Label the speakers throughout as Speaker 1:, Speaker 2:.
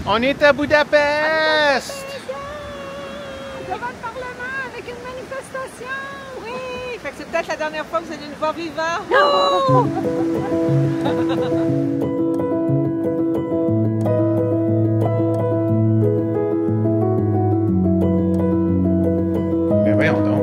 Speaker 1: On est à Budapest!
Speaker 2: Devant le Parlement avec une manifestation! Oui! Fait que c'est peut-être la dernière fois que vous allez nous voir vivants. Non!
Speaker 1: Ben voyons donc.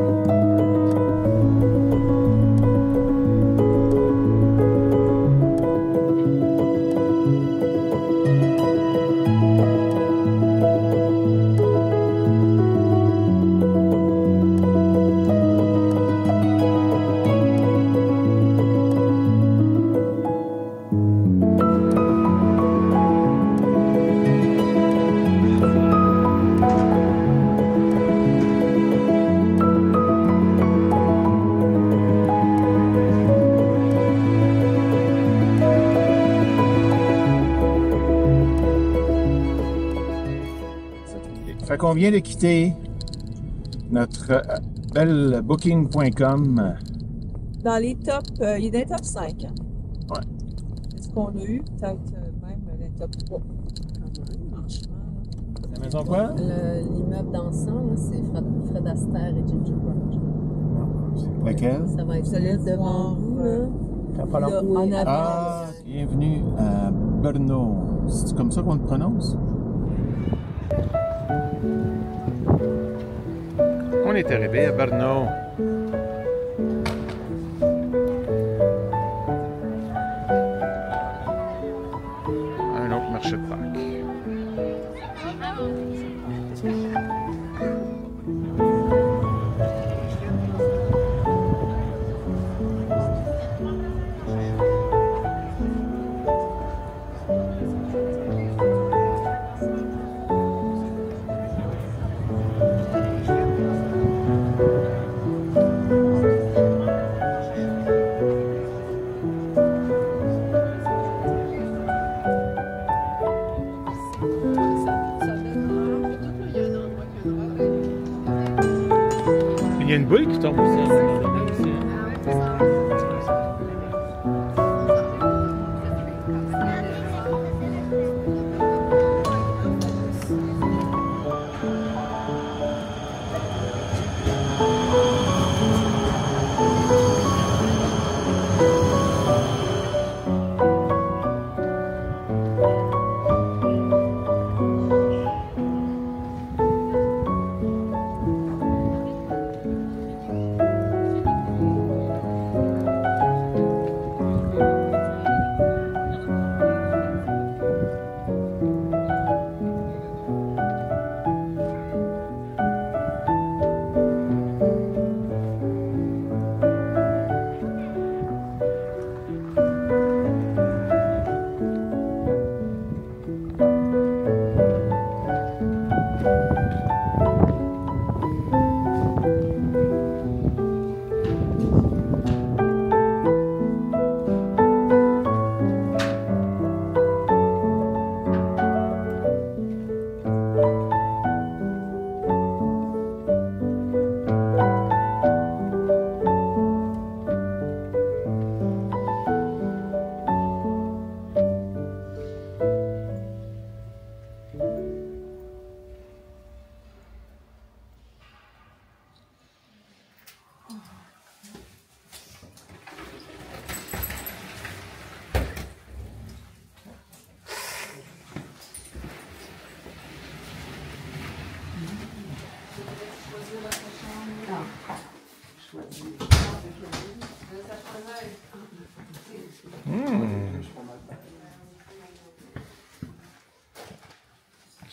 Speaker 3: Fait qu'on vient de quitter notre belle booking.com.
Speaker 2: Dans les tops, il est dans les top 5. Hein?
Speaker 3: Ouais.
Speaker 2: Est-ce qu'on a eu peut-être même dans les top 3? Quand même, franchement.
Speaker 3: La maison quoi?
Speaker 4: L'immeuble dansant, c'est Fred Astaire et Ginger Brown.
Speaker 3: C'est laquelle?
Speaker 4: Ça va être celui devant vous, là. Là, en avant.
Speaker 3: Ah, bienvenue à Brno. C'est comme ça qu'on le prononce?
Speaker 1: On est arrivé à Brno. Un autre marché de Pâques. Il y a une boule qui tombe aussi.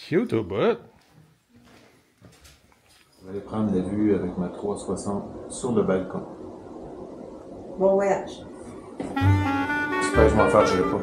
Speaker 1: Cute au bout.
Speaker 3: Je vais aller prendre la vue avec ma 360 sur le balcon.
Speaker 2: Bon voyage.
Speaker 3: J'espère que je m'en fâcherai pas.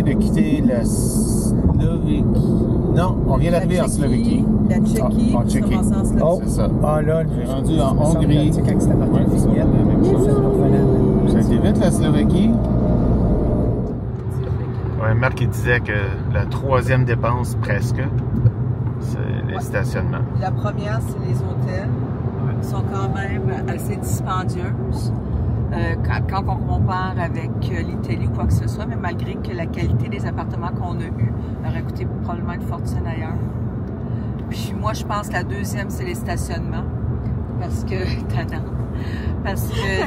Speaker 3: de quitter la Slovéquie. Non, on vient d'arriver en Slovéquie.
Speaker 4: La Tchéquie,
Speaker 3: Ah, en Tchéquie.
Speaker 4: commencer en Slovéquie.
Speaker 3: Oh, c'est ça.
Speaker 5: Ah là,
Speaker 3: On est rendu en Hongrie.
Speaker 5: Tu sais, quand c'était marqué
Speaker 3: Ouais, c'est ça,
Speaker 5: vignette,
Speaker 3: la même chose. Ça a été vite, la Slovéquie. Ouais, Marc, il disait que la troisième dépense, presque, c'est les stationnements.
Speaker 2: La première, c'est les hôtels. Ils sont quand même assez dispendieuses. Quand on compare avec l'Italie ou quoi que ce soit, mais malgré que la qualité des appartements qu'on a eus aurait coûté probablement une fortune ailleurs. Puis moi, je pense que la deuxième, c'est les stationnements. Parce que,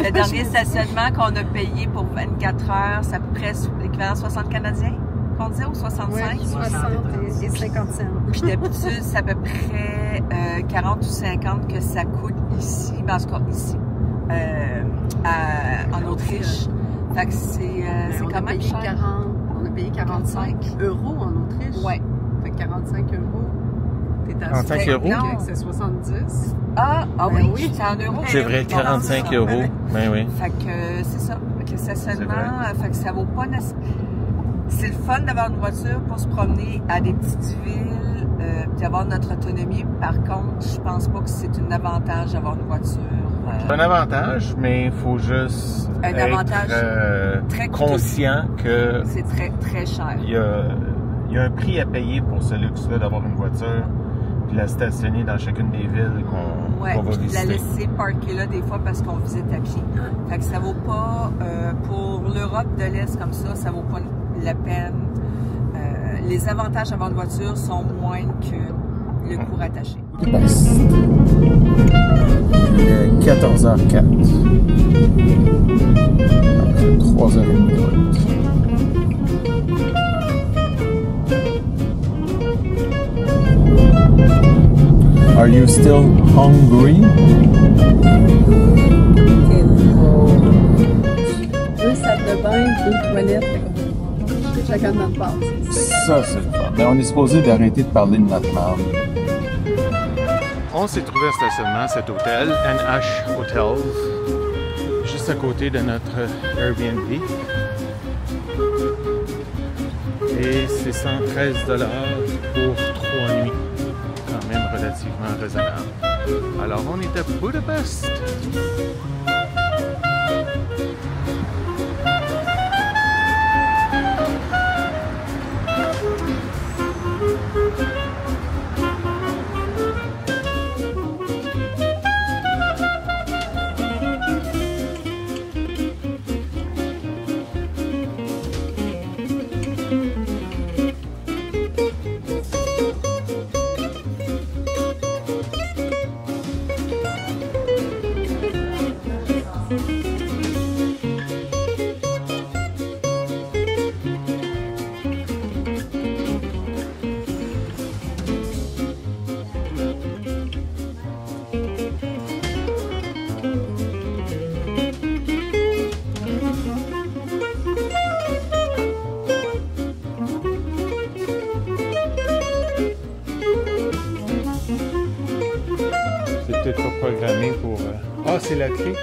Speaker 2: le dernier stationnement qu'on a payé pour 24 heures, c'est à peu près l'équivalent 60 Canadiens, qu'on disait, ou 65?
Speaker 4: Oui, 60 et 50 cents.
Speaker 2: Puis d'habitude, c'est à peu près 40 ou 50 que ça coûte ici, ben, en tout cas ici, en Autriche. Fait que c'est quand même cher.
Speaker 4: On a payé 45 euros en Autriche.
Speaker 2: Ouais.
Speaker 4: Fait que 45 euros. T'es à
Speaker 3: 45 euros?
Speaker 4: Non, c'est 70.
Speaker 2: Ah
Speaker 4: Ben
Speaker 2: oui,
Speaker 4: oui.
Speaker 2: c'est en euros.
Speaker 3: C'est vrai, 45 euros. Ben oui.
Speaker 2: Fait que c'est ça. Fait que le stationnement, fait que ça vaut pas nécessairement. C'est le fun d'avoir une voiture pour se promener à des petites villes, puis d'avoir notre autonomie. Par contre, je pense pas que c'est un avantage d'avoir une voiture.
Speaker 3: C'est un avantage, mais il faut juste
Speaker 2: Un
Speaker 3: être
Speaker 2: avantage très coûteux.
Speaker 3: conscient que
Speaker 2: C'est très, très cher.
Speaker 3: il y a un prix à payer pour ce luxe-là d'avoir une voiture, puis la stationner dans chacune des villes qu'on
Speaker 2: Ouais,
Speaker 3: va
Speaker 2: puis de la
Speaker 3: visiter.
Speaker 2: laisser parker là des fois parce qu'on visite à pied. Fait que ça vaut pas, pour l'Europe de l'Est comme ça vaut pas la peine. Les avantages d'avoir une voiture sont moindres que le coût rattaché.
Speaker 3: Budapest. Il est 14h04. Après 3h30 de route. Are you still hungry?
Speaker 4: Deux salles de bain, deux toilettes. Chacun de notre part.
Speaker 3: Ça, c'est le fun. Mais on est supposé d'arrêter de parler de notre marde. On s'est trouvé un stationnement à cet hôtel, NH Hotels, juste à côté de notre Airbnb. Et c'est 113 $ pour 3 nuits. Quand même relativement raisonnable. Alors, on est à Budapest. C'est peut-être pas programmé pour... Ah, c'est la clé.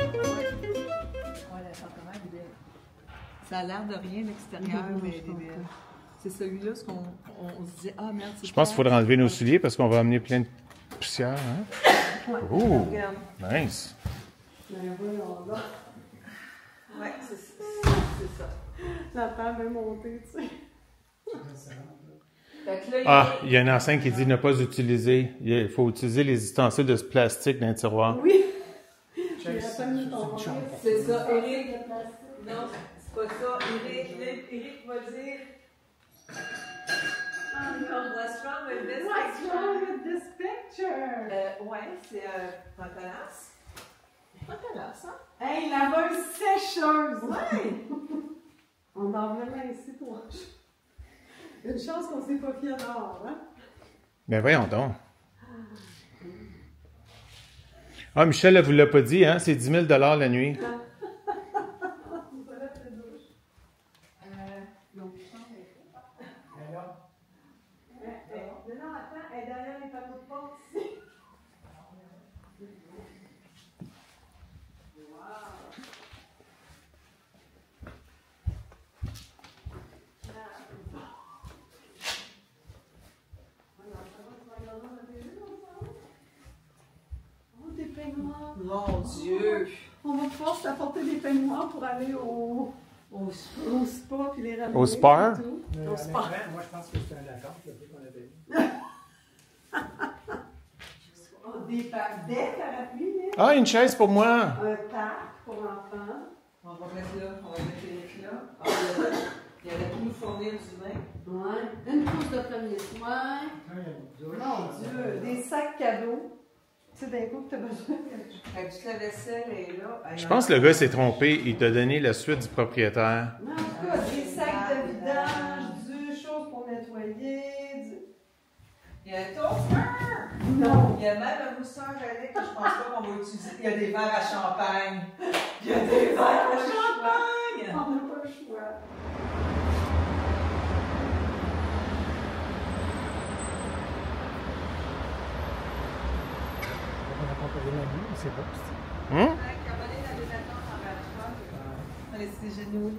Speaker 2: Ça a l'air de rien à l'extérieur, mais elle est belle. C'est celui-là, ce qu'on on se dit, ah merde, c'est
Speaker 3: Je pense qu'il faudra enlever nos souliers parce qu'on va amener plein de poussière. Hein? Oh, nice.
Speaker 2: Ouais, c'est ça.
Speaker 4: La femme est montée, tu sais.
Speaker 2: Fait que là,
Speaker 3: Ah, il y a une enseigne qui dit ne pas utiliser. Il faut utiliser les ustensiles de plastique dans le tiroir.
Speaker 4: Oui.
Speaker 2: c'est ça, Eric. Non, c'est pas ça. Eric va dire. What's wrong with this picture?
Speaker 4: with this picture?
Speaker 2: Ouais, c'est Pantalas. Pantalas, hein?
Speaker 4: Hey, laveuse sécheuse!
Speaker 2: Ouais!
Speaker 4: On en vraiment ici, toi. Une chance qu'on s'est pas fié dehors, hein?
Speaker 3: Ben voyons donc. Ah, Michel, elle vous l'a pas dit, hein? C'est 10 000 $ la nuit.
Speaker 4: Non, attends, elle est derrière les panneaux de porte ici.
Speaker 2: Mon Dieu!
Speaker 4: On va pouvoir s'apporter des peignoirs pour aller au spa puis les ramener.
Speaker 3: Au spa?
Speaker 4: Au spa.
Speaker 5: Moi, je pense que c'est un accord qu'on a payé.
Speaker 4: Des parapluies,
Speaker 3: Ah, une chaise pour moi!
Speaker 4: un parc pour enfants.
Speaker 2: On va mettre là, on va mettre les là. Ah, il y aurait pu nous fournir du vin.
Speaker 4: Ouais. Une trousse de premiers soins. Mon Dieu, des sacs cadeaux. Tu sais, d'un coup, que tu as besoin de...
Speaker 2: Fait que toute la vaisselle est là.
Speaker 3: Je pense que le gars s'est trompé. Il t'a donné la suite du propriétaire.
Speaker 4: Mais en tout cas, des sacs de vidange, du choses pour nettoyer.
Speaker 2: Il y a un toaster!
Speaker 4: Non.
Speaker 2: Il y a même un mousseur à lait que je pense pas qu'on va utiliser. Il y a des verres à champagne. Il y a des verres à champagne!
Speaker 4: On n'a pas le choix.
Speaker 5: On a pas payé la nuit, c'est bon.
Speaker 3: Hum?
Speaker 2: Allez, c'est génial.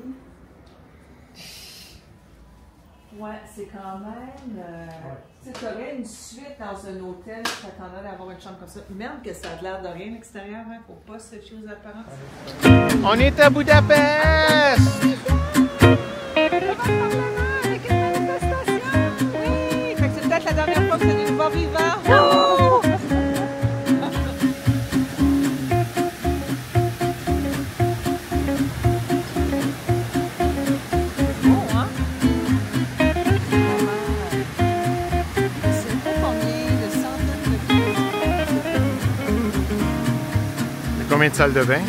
Speaker 2: Ouais, c'est quand même. Tu sais, t'aurais une suite dans un hôtel, tu t'attendrais d'avoir une chambre comme ça. Merde, que ça a l'air de rien l'extérieur, hein, pour pas se fier aux apparences.
Speaker 3: On est à Budapest!
Speaker 2: Avec une manifestation! Oui! Fait que c'est peut-être la dernière fois que vous allez nous voir vivants. Oh!
Speaker 3: Combien de salles de bain?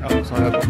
Speaker 3: Ah, ils sont là-bas.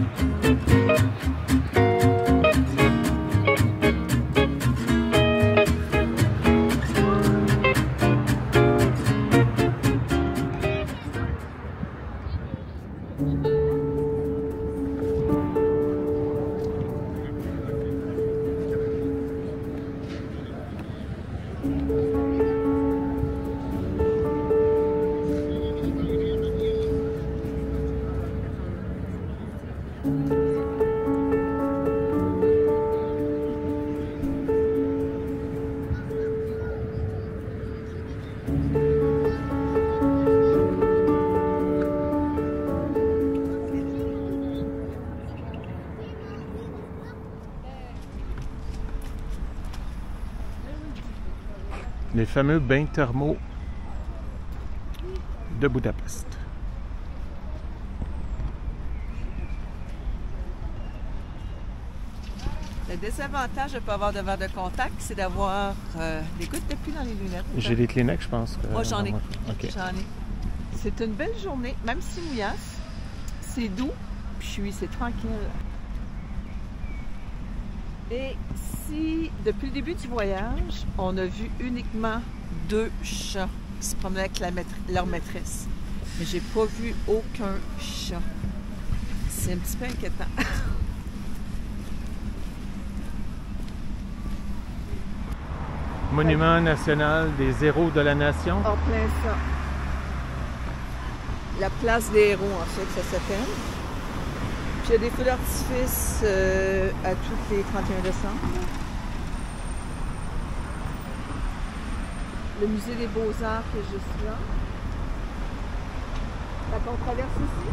Speaker 3: Les fameux bains thermaux de Budapest.
Speaker 2: Le désavantage de ne pas avoir de verre de contact, c'est d'avoir des gouttes de pluie dans les lunettes.
Speaker 3: J'ai des Kleenex, je pense.
Speaker 2: Moi, j'en ai.
Speaker 3: OK.
Speaker 2: J'en ai. C'est une belle journée, même si mouillasse. C'est doux, puis c'est tranquille. Et si, depuis le début du voyage, on a vu uniquement 2 chats qui se promenaient avec leur maîtresse, mais j'ai pas vu aucun chat. C'est un petit peu inquiétant.
Speaker 3: Monument national des héros de la nation.
Speaker 2: En plein ça. La place des héros, en fait, ça s'appelle. Puis il y a des feux d'artifice à tous les 31 décembre. Le musée des Beaux-Arts qui est juste là. La qu'on traverse ici.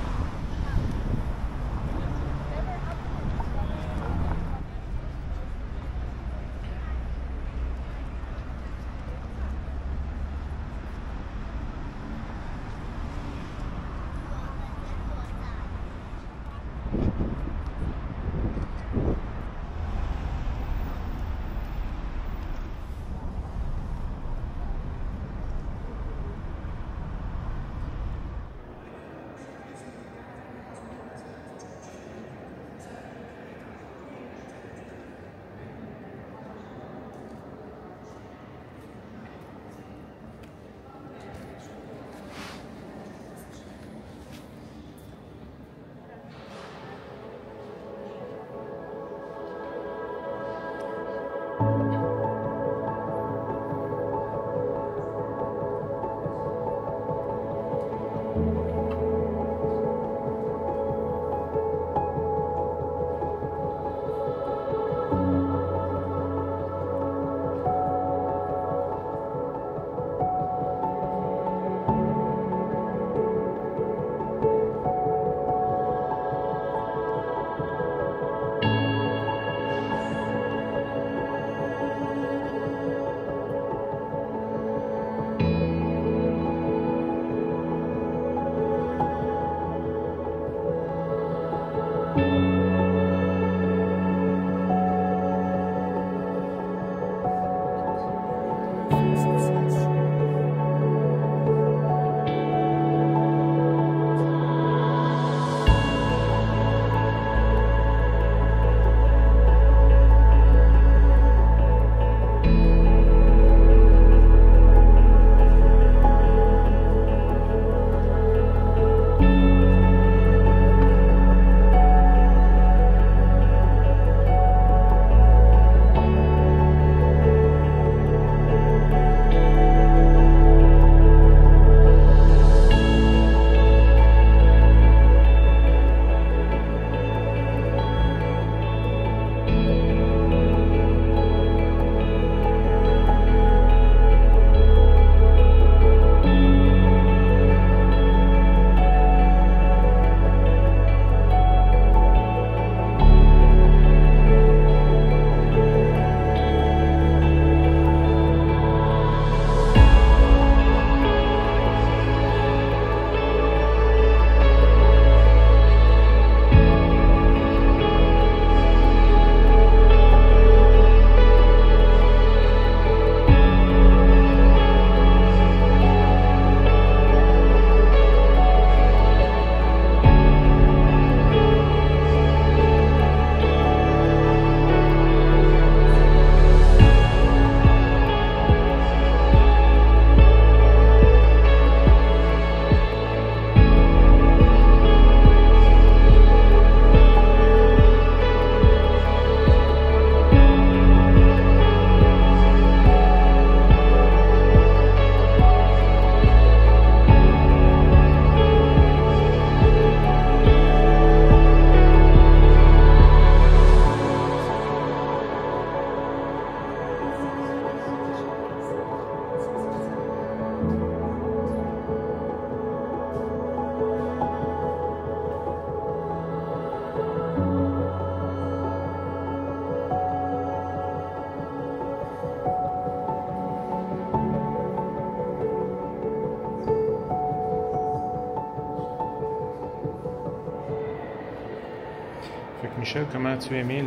Speaker 3: Fait que Michel, comment as-tu aimé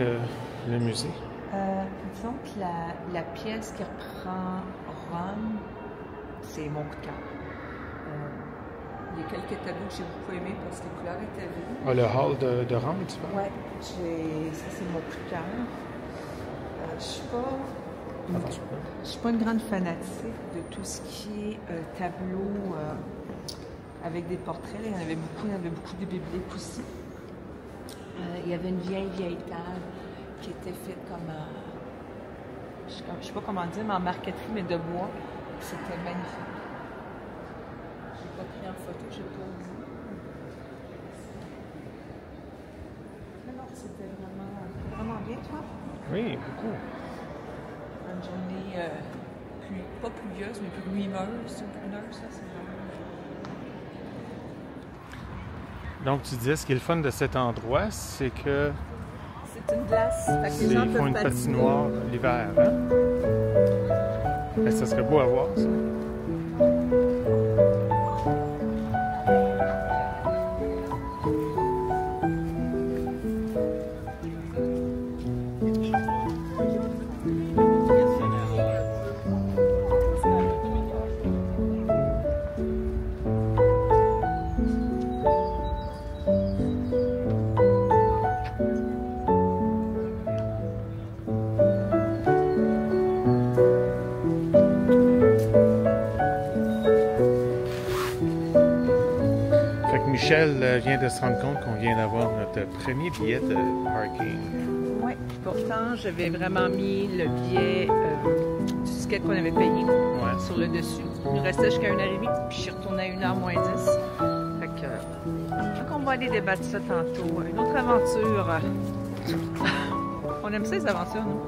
Speaker 3: le musée?
Speaker 2: Disons que la pièce qui reprend Rome, c'est mon coup de cœur. Il y a quelques tableaux que j'ai beaucoup aimés parce que les couleurs étaient vives.
Speaker 3: Ah, le hall de Rome, tu vois?
Speaker 2: Oui, ça c'est mon coup de cœur. Je suis pas une grande fanatique de tout ce qui est tableau avec des portraits. Là, il y en avait beaucoup de bibliques aussi. Il y avait une vieille table qui était faite comme je sais pas comment dire, mais en marqueterie, mais de bois. C'était magnifique. J'ai pas pris en photo, j'ai pas dit. Alors, c'était vraiment bien, toi?
Speaker 3: Oui, beaucoup.
Speaker 2: Une journée pas pluvieuse, mais brumeuse. Brumeuse, ça, c'est vraiment...
Speaker 3: Donc, tu disais, ce qui est le fun de cet endroit, c'est que
Speaker 2: c'est une glace. Fait que les gens
Speaker 3: ils font
Speaker 2: peuvent
Speaker 3: une
Speaker 2: patiner.
Speaker 3: patinoire l'hiver. Hein? Ça serait beau à voir, ça. Michel vient de se rendre compte qu'on vient d'avoir notre premier billet de parking.
Speaker 2: Oui, pourtant, j'avais vraiment mis le billet du ticket qu'on avait payé sur le dessus. Il nous restait jusqu'à 1h30, puis je suis retournée à 1h moins 10. Fait que, on va aller débattre ça tantôt. Une autre aventure. On aime ça, les aventures, nous?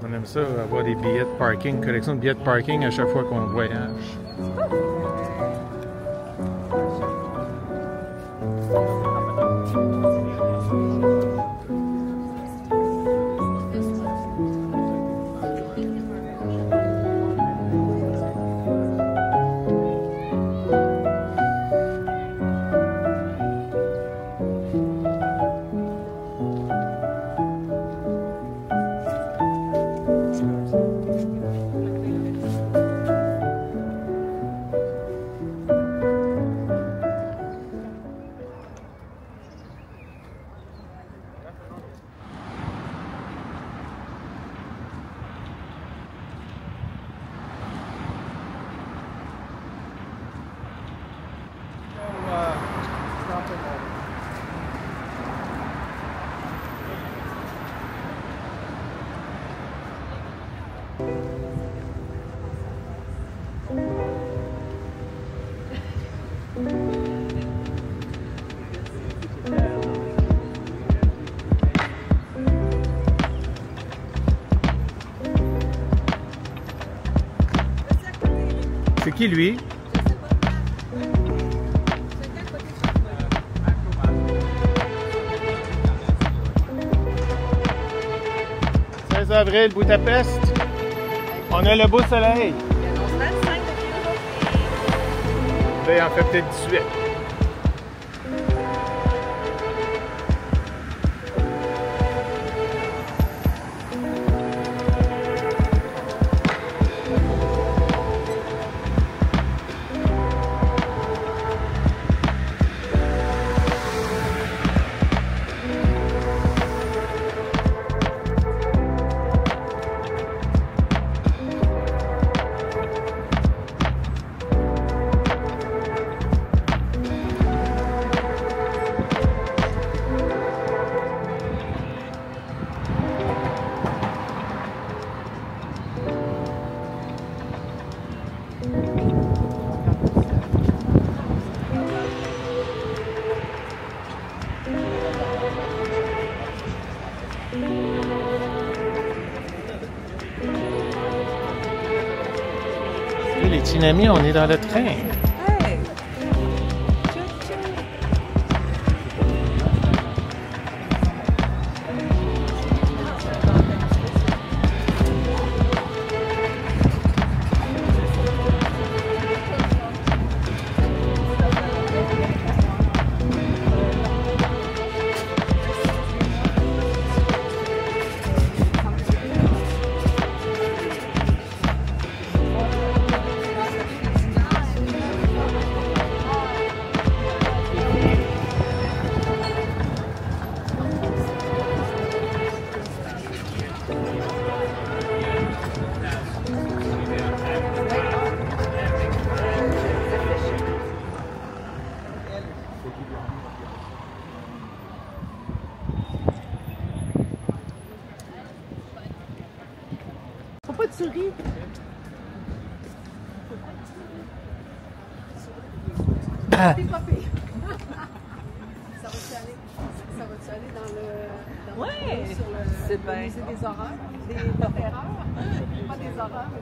Speaker 3: On aime ça, avoir des billets de parking, collection de billets de parking à chaque fois qu'on voyage. C'est qui lui? « 16 avril, Budapest. On a le beau soleil. » Ben, il en fait peut-être 18. Les petits amis, on est dans le train.
Speaker 2: Hey!
Speaker 4: Faut pas de souris.
Speaker 2: Ah.
Speaker 4: C'est pas pire. Ça va-tu aller dans le...
Speaker 2: Ouais,
Speaker 4: sur
Speaker 2: c'est
Speaker 4: le
Speaker 2: bien.
Speaker 4: musée des horreurs? Des terreurs? Pas des horreurs, mais...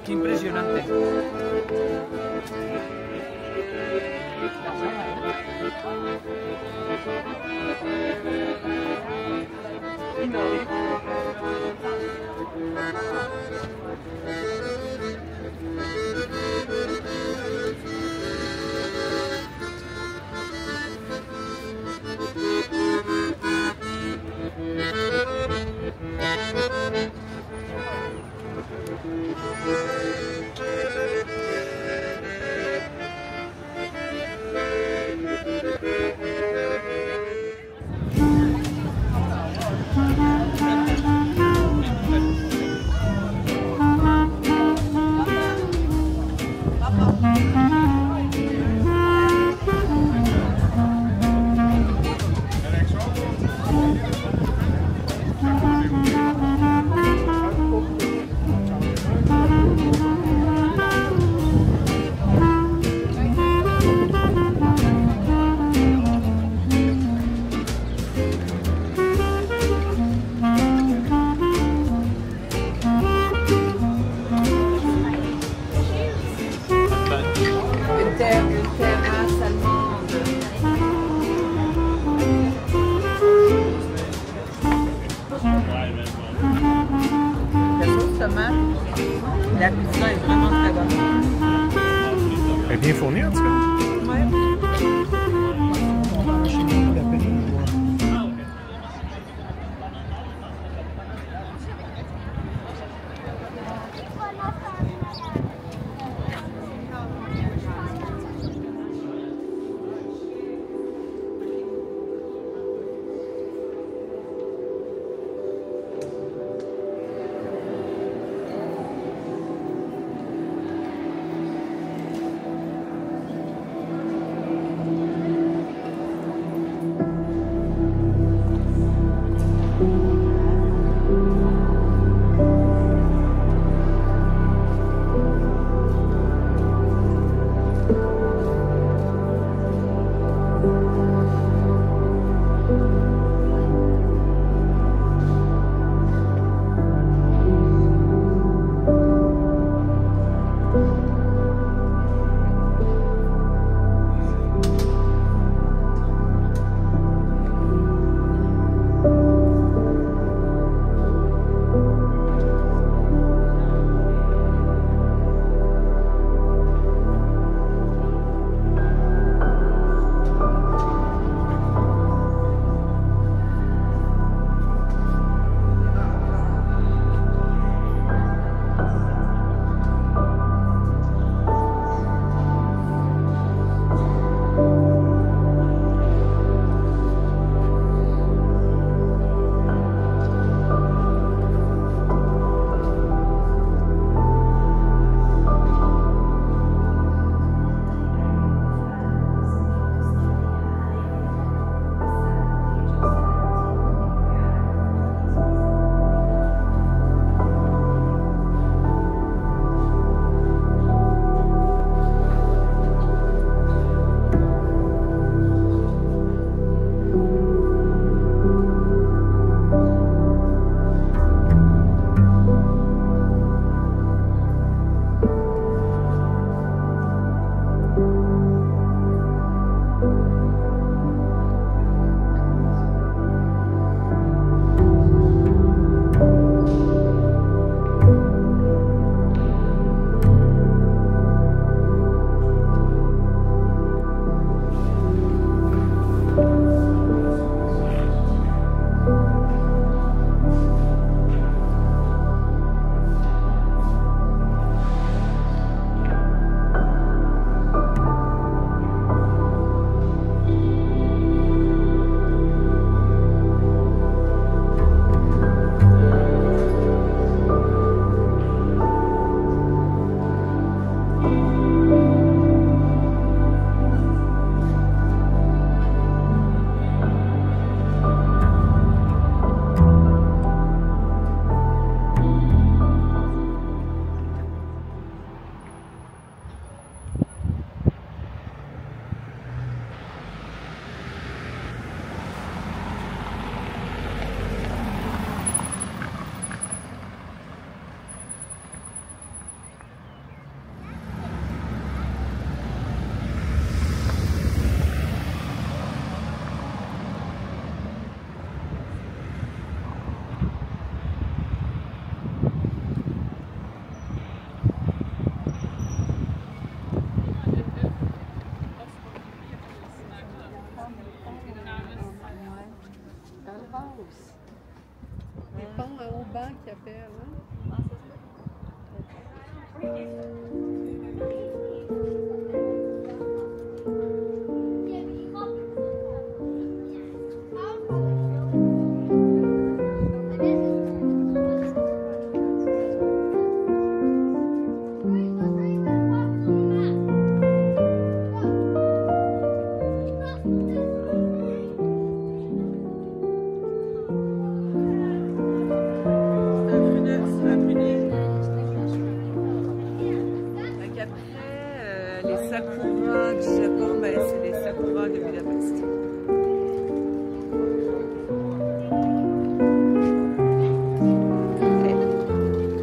Speaker 2: Qué impresionante. Une terrasse allemande. La sauce tomate, la pizza est vraiment très bonne.
Speaker 1: Elle est bien fournie en tout cas.
Speaker 2: Ouais.
Speaker 5: On va enchaîner pour la petite voie.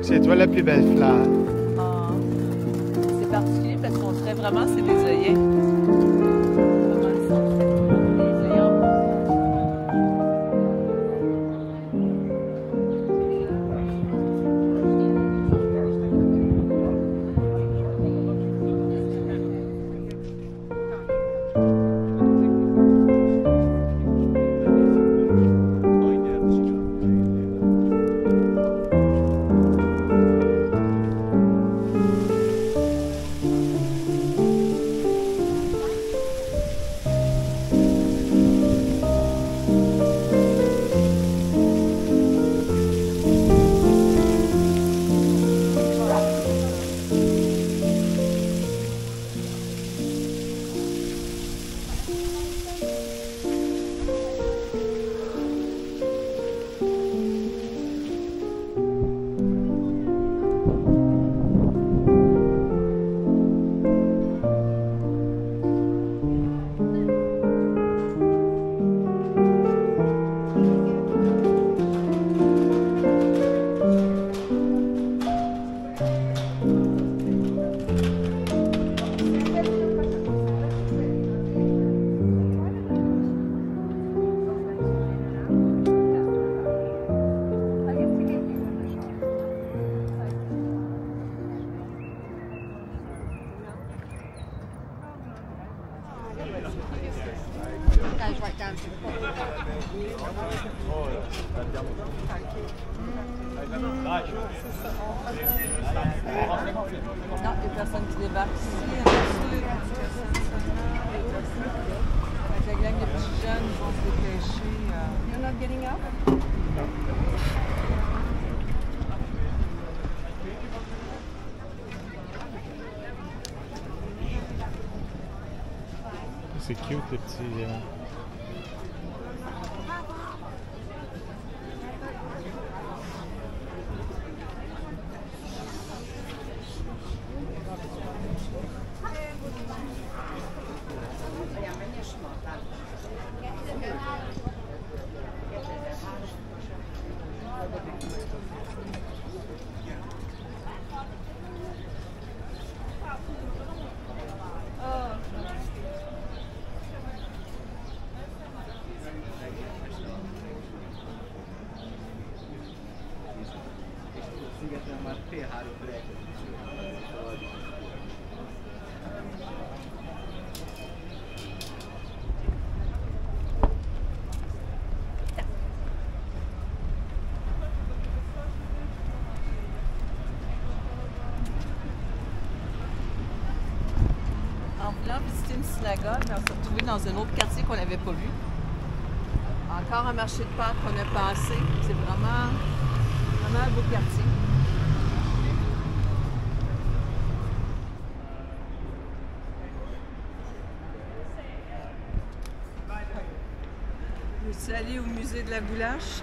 Speaker 3: C'est toi la plus belle fleur.
Speaker 2: Ah, c'est particulier parce qu'on dirait vraiment c'est des œillets. Comment ils sont faits? Des œillets en rose.
Speaker 4: Goes right down to the bottom.
Speaker 2: Non, il y a personne qui débarque ici. Avec la gang de petits jeunes, ils vont se dépêcher.
Speaker 4: You're not getting up?
Speaker 3: C'est cute les petits.
Speaker 2: En voulant visiter une synagogue, on s'est retrouvé dans un autre quartier qu'on n'avait pas vu. Encore un marché de Pâques qu'on a passé. C'est vraiment un beau quartier. Je suis allée au musée de la Goulache.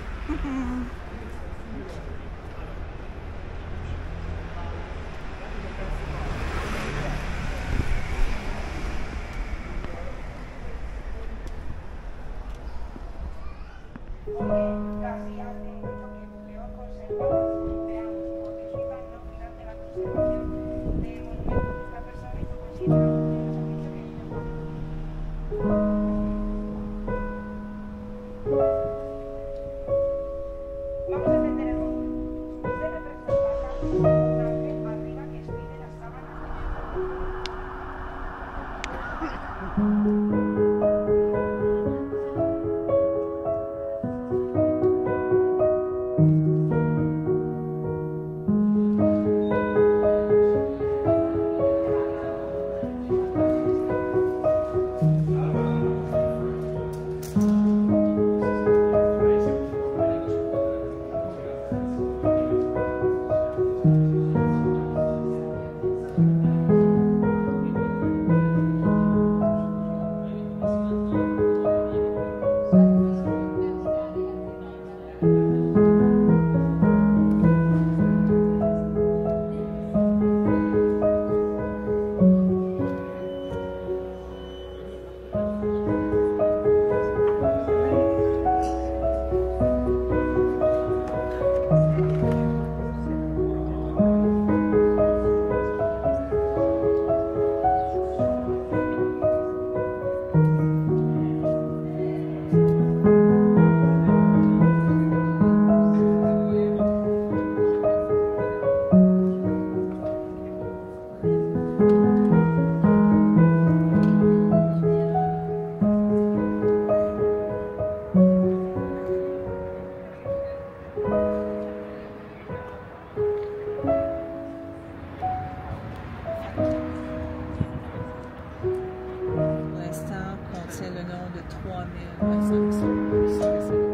Speaker 2: 3000 personnes qui sont décédées.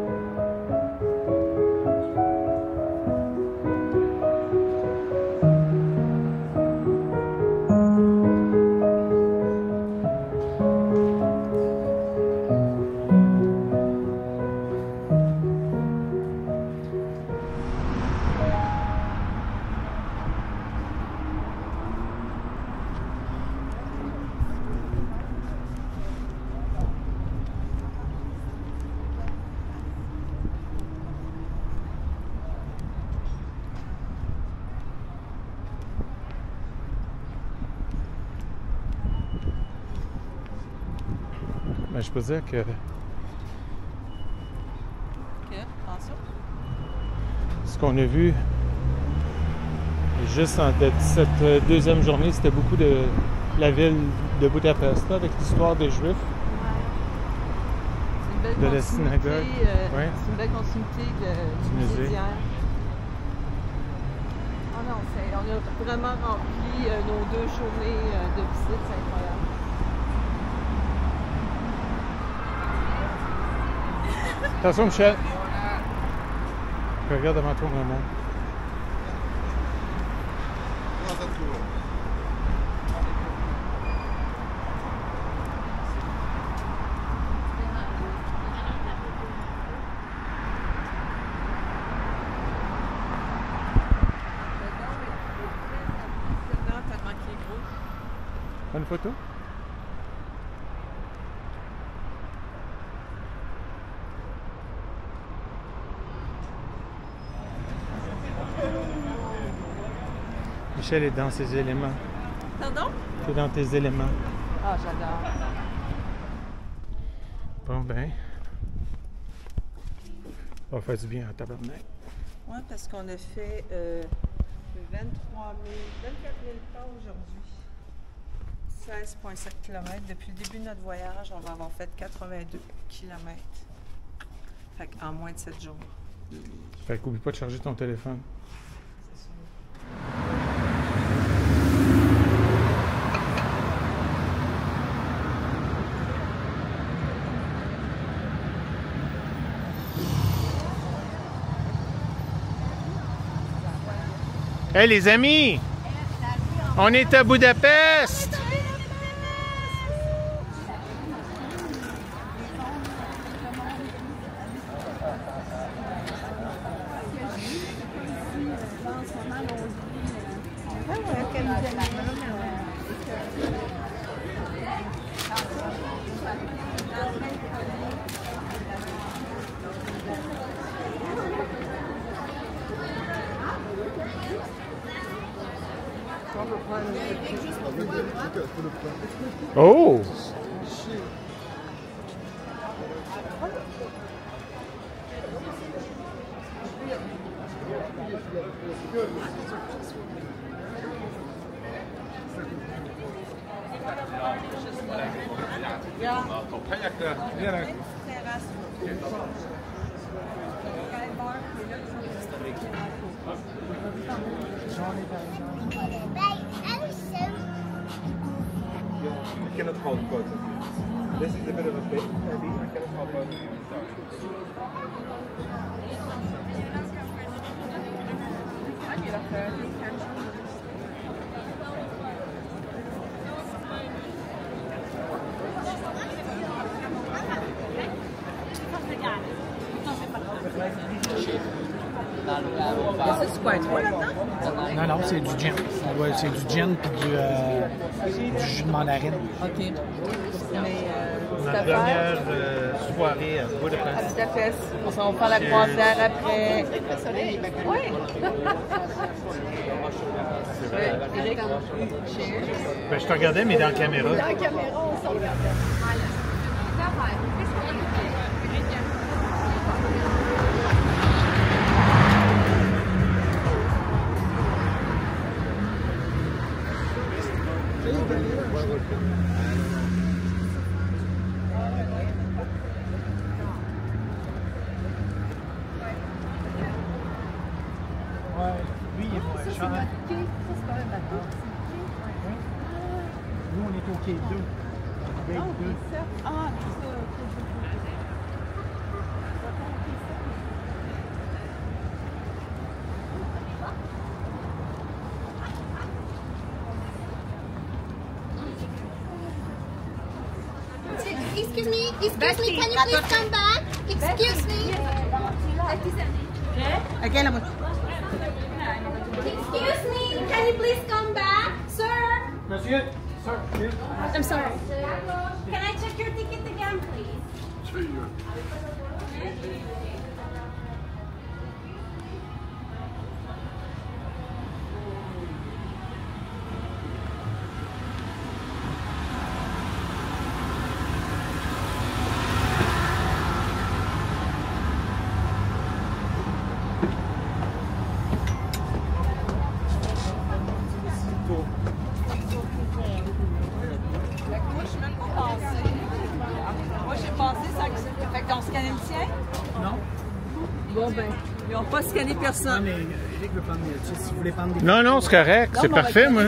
Speaker 3: Ben, je peux dire que
Speaker 2: Ok, attention.
Speaker 3: ce qu'on a vu juste en cette deuxième journée, c'était beaucoup de la ville de Budapest, là, avec l'histoire des Juifs.
Speaker 2: C'est une
Speaker 3: De
Speaker 2: belle
Speaker 3: la synagogue.
Speaker 2: continuité,
Speaker 3: Ouais.
Speaker 2: c'est une belle continuité du
Speaker 3: musée.
Speaker 2: musée d'hier. Ah non, on a vraiment rempli nos 2 journées de visite, c'est incroyable.
Speaker 3: Attention, Michel! Regarde devant toi, maman.
Speaker 2: Tellement qu'il est gros.
Speaker 3: Une photo? Michel est dans ses éléments.
Speaker 2: Pardon?
Speaker 3: Tu es dans tes éléments.
Speaker 2: Ah, j'adore.
Speaker 3: Bon, ben. Ça va faire du bien à tabarnak.
Speaker 2: Oui, parce qu'on a fait 24 000 pas aujourd'hui. 16,7 km. Depuis le début de notre voyage, on va avoir fait 82 km. Fait qu'en moins de 7 jours.
Speaker 3: Fait qu'oublie pas de charger ton téléphone.
Speaker 2: C'est sûr.
Speaker 3: Hey les amis! On est à Budapest! Oh!
Speaker 6: I cannot hold both of you. This is a bit of a bit, maybe. I cannot hold both of you.
Speaker 2: C'est quoi, toi là-dedans?
Speaker 5: Non, non, c'est du gin. Ouais, c'est du gin puis du jus de mandarine.
Speaker 2: OK. Mais
Speaker 3: Notre dernière soirée à
Speaker 2: à
Speaker 3: Budapest.
Speaker 2: Budapest. On s'en va faire la croisière après. Oui. Eric, cheers.
Speaker 3: Ben, je te regardais, mais dans la caméra.
Speaker 4: Dans la caméra, on s'en regardait.
Speaker 5: Ouais, lui, il est
Speaker 4: Ça, c'est
Speaker 5: cher.
Speaker 4: notre quai. Ça, c'est pas un bateau. C'est le quai.
Speaker 5: Nous, on est au quai 2.
Speaker 7: Excuse me, can you please come back? Excuse me.
Speaker 2: Again,
Speaker 7: Excuse me, can you please come back? Sir?
Speaker 5: Monsieur, sir,
Speaker 7: I'm sorry. Can I check your ticket again, please?
Speaker 2: Moi, j'ai passé ça. Fait qu'on scannait le tien?
Speaker 5: Non?
Speaker 2: Bon, ben, ils n'ont pas scanné personne.
Speaker 5: Mais Eric veut prendre, si vous voulez prendre des...
Speaker 3: Non, non, c'est correct. C'est parfait, moi.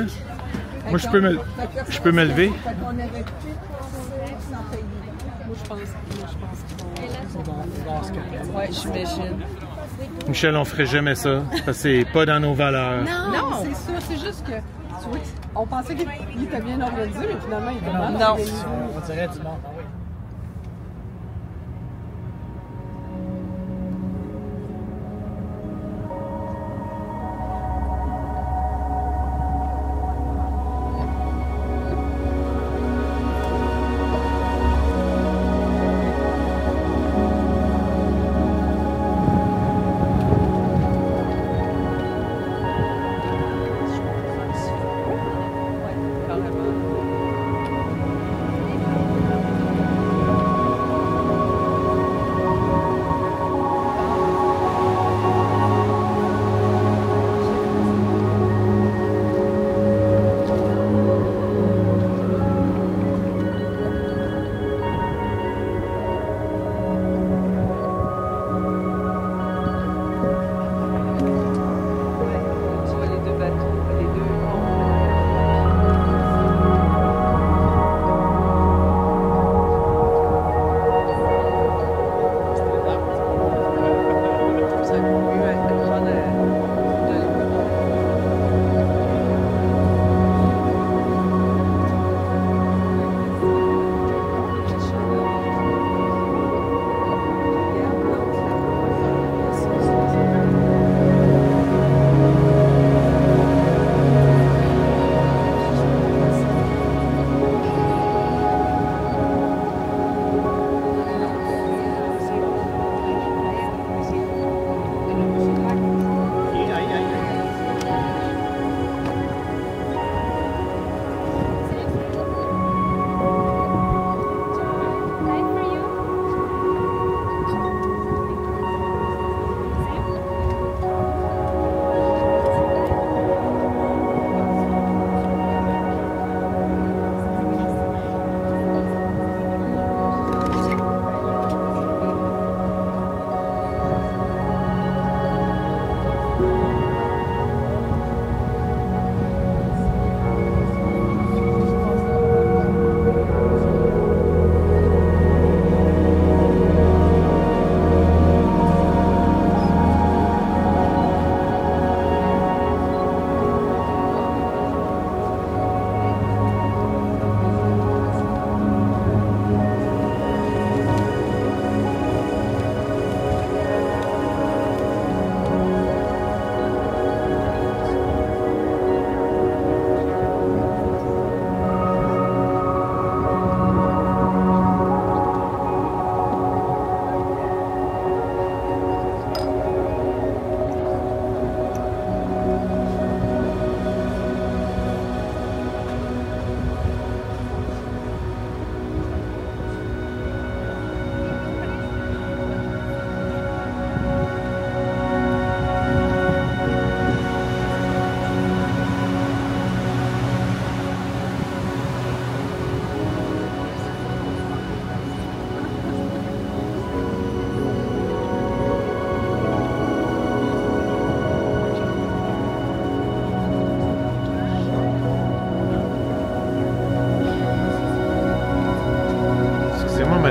Speaker 3: Moi, je peux me lever.
Speaker 2: Fait qu'on aurait pu passer sans payer. Moi, je pense qu'ils vont... Ouais, j'imagine.
Speaker 3: Michel, on ferait jamais ça. Parce que c'est pas dans nos valeurs.
Speaker 4: Non, c'est ça. C'est juste que, tu vois, on pensait qu'il était bien organisé, mais finalement, il était mal
Speaker 2: Non.
Speaker 4: organisé.
Speaker 5: On dirait du monde. Ah oui.
Speaker 2: Ouais, carrément.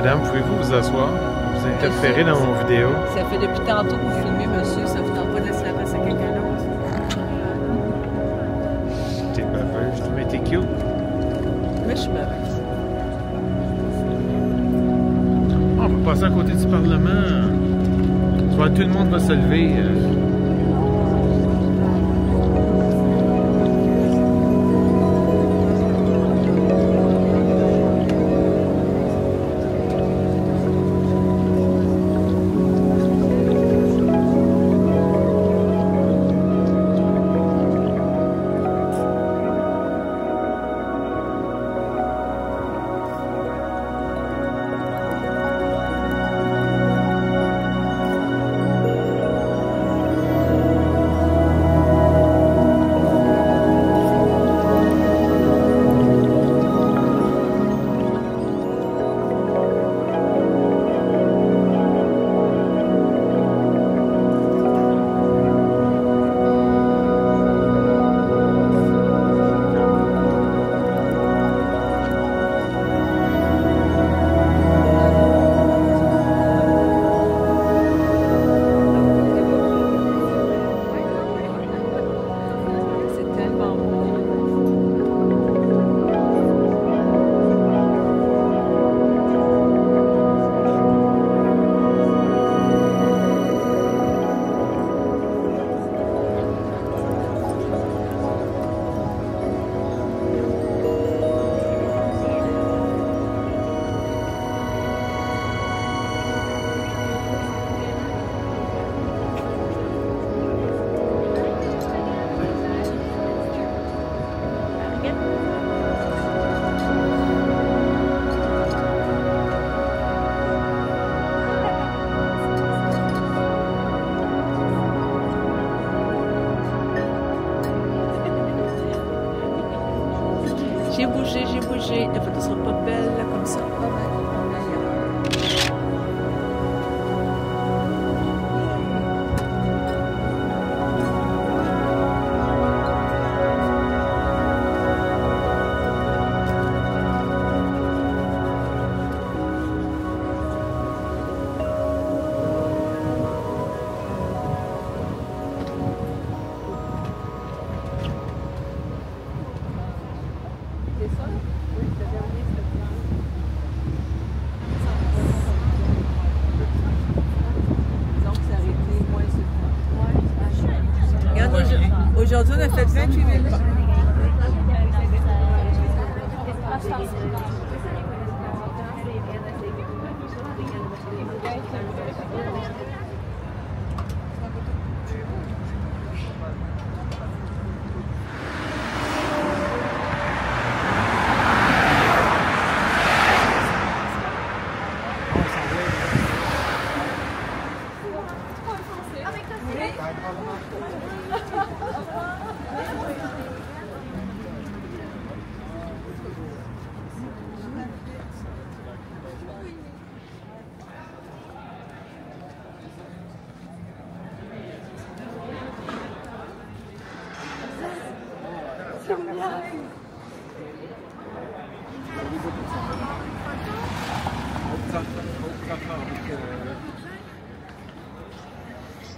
Speaker 3: madame, pouvez-vous vous asseoir? Vous interférez dans mon vidéo.
Speaker 2: Ça fait depuis tantôt que vous filmez, monsieur. Ça vous tente pas de laisser la place à quelqu'un d'autre?
Speaker 3: T'es pas je trouvais t'es cute.
Speaker 2: Mais je suis mauvaise.
Speaker 3: On va passer à côté du Parlement. Tu vois, tout le monde va se lever.
Speaker 2: J'ai bougé. La photo sera pas belle là, comme ça. Pas belle. Aujourd'hui, on a fait 28 000 pas.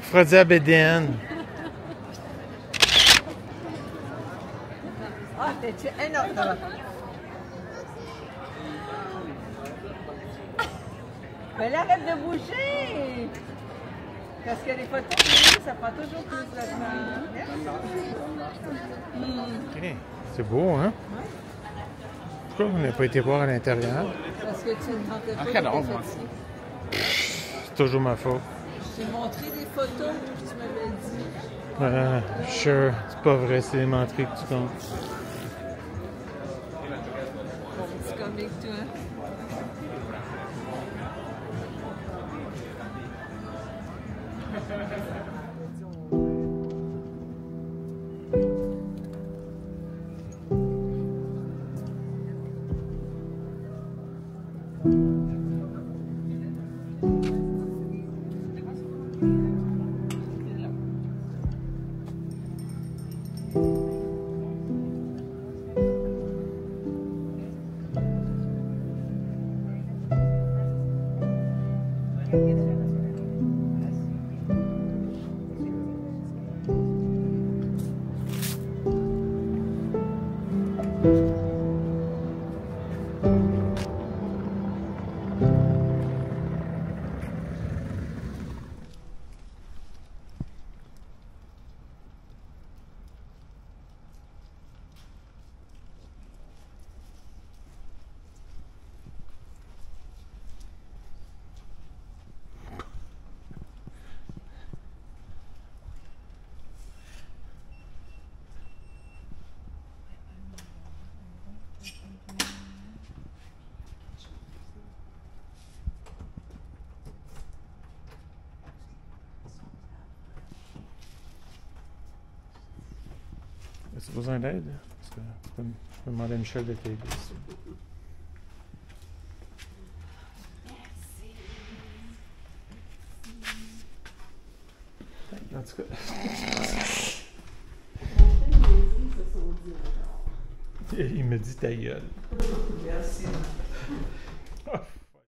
Speaker 3: Frodi Abédéenne.
Speaker 2: Ah, t'es-tu un autre? Mais là, arrête de bouger! Parce que les photos, ça prend toujours plus de temps.
Speaker 3: Okay. C'est beau, hein? Pourquoi on n'a pas été voir à l'intérieur?
Speaker 2: Parce que tu ne tentais pas de fatiguer.
Speaker 3: C'est toujours ma faute.
Speaker 2: Je t'ai montré des photos que tu m'avais dit.
Speaker 3: Sure, c'est pas vrai, c'est les menteries que tu comptes.
Speaker 2: Bon petit comique, toi.
Speaker 3: As-tu besoin d'aide? Parce que je peux demander à Michel de t'aider. En tout cas. Il me dit ta gueule.
Speaker 2: Merci.